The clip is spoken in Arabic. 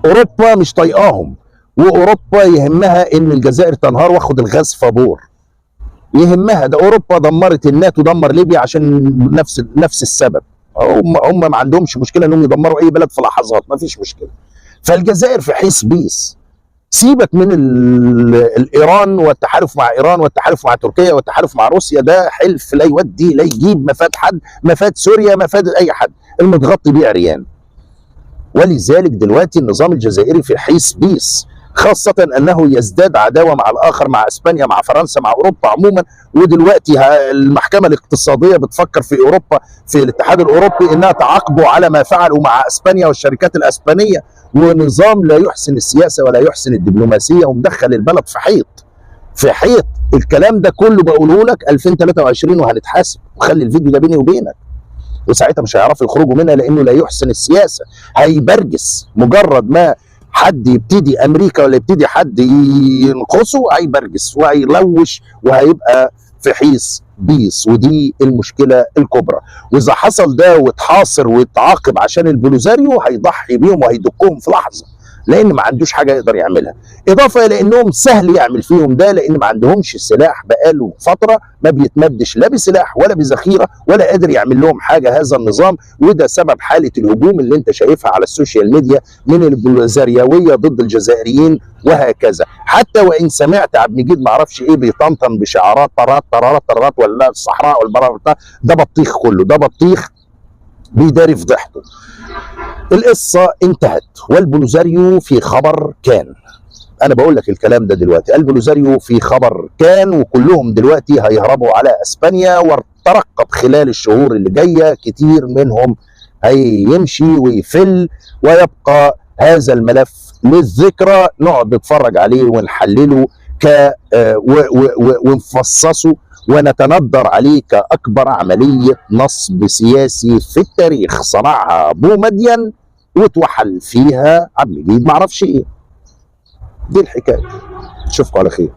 اوروبا مش طايقاهم، واوروبا يهمها ان الجزائر تنهار واخد الغاز فابور، يهمها ده. اوروبا دمرت الناتو، دمر ليبيا عشان نفس السبب. هم ما عندهمش مشكله انهم يدمروا اي بلد في لحظات، ما فيش مشكله. فالجزائر في حيث بيس، سيبك من الايران والتحالف مع ايران والتحالف مع تركيا والتحالف مع روسيا، ده حلف لا يودي لا يجيب، مفاد حد، مفاد سوريا، مفاد اي حد، المتغطي بيه عريان. ولذلك دلوقتي النظام الجزائري في حيث بيس، خاصة أنه يزداد عداوة مع الآخر، مع إسبانيا، مع فرنسا، مع أوروبا عموما. ودلوقتي المحكمة الاقتصادية بتفكر في أوروبا، في الاتحاد الأوروبي، أنها تعاقبه على ما فعلوا مع إسبانيا والشركات الإسبانية، ونظام لا يحسن السياسة ولا يحسن الدبلوماسية، ومدخل البلد في حيط في حيط. الكلام ده كله بقوله لك 2023 وهنتحاسب، وخلي الفيديو ده بيني وبينك، وساعتها مش هيعرفوا يخرجوا منها، لانه لا يحسن السياسه، هيبرجس. مجرد ما حد يبتدي امريكا ولا يبتدي حد ينقصه، هيبرجس وهيلوش وهيبقى في حيث بيس. ودي المشكله الكبرى. واذا حصل ده واتحاصر واتعاقب عشان البوليزاريو، هيضحي بيهم وهيدكهم في لحظه، لان ما عندوش حاجه يقدر يعملها. اضافه الى انهم سهل يعمل فيهم ده، لان ما عندهمش سلاح، بقاله فتره ما بيتمدش لا بسلاح ولا بذخيره، ولا قادر يعمل لهم حاجه هذا النظام. وده سبب حاله الهجوم اللي انت شايفها على السوشيال ميديا من البوليزاريويه ضد الجزائريين وهكذا. حتى وان سمعت عبد المجيد ما اعرفش ايه بيطمطم بشعارات طرات طرارات طرارات، ولا الصحراء والبرارات، ده بطيخ كله، ده بطيخ بيداري فضيحته. القصه انتهت، والبوليزاريو في خبر كان. انا بقول لك الكلام ده دلوقتي، البوليزاريو في خبر كان، وكلهم دلوقتي هيهربوا على اسبانيا. وترقب خلال الشهور اللي جايه كتير منهم هيمشي ويفل، ويبقى هذا الملف للذكرى، نقعد نتفرج عليه ونحلله ونفصصه ونتندر عليه كأكبر عملية نصب سياسي في التاريخ صنعها بومدين وتوحل فيها عبد المجيد معرفش ايه. دي الحكاية. اشوفكم على خير.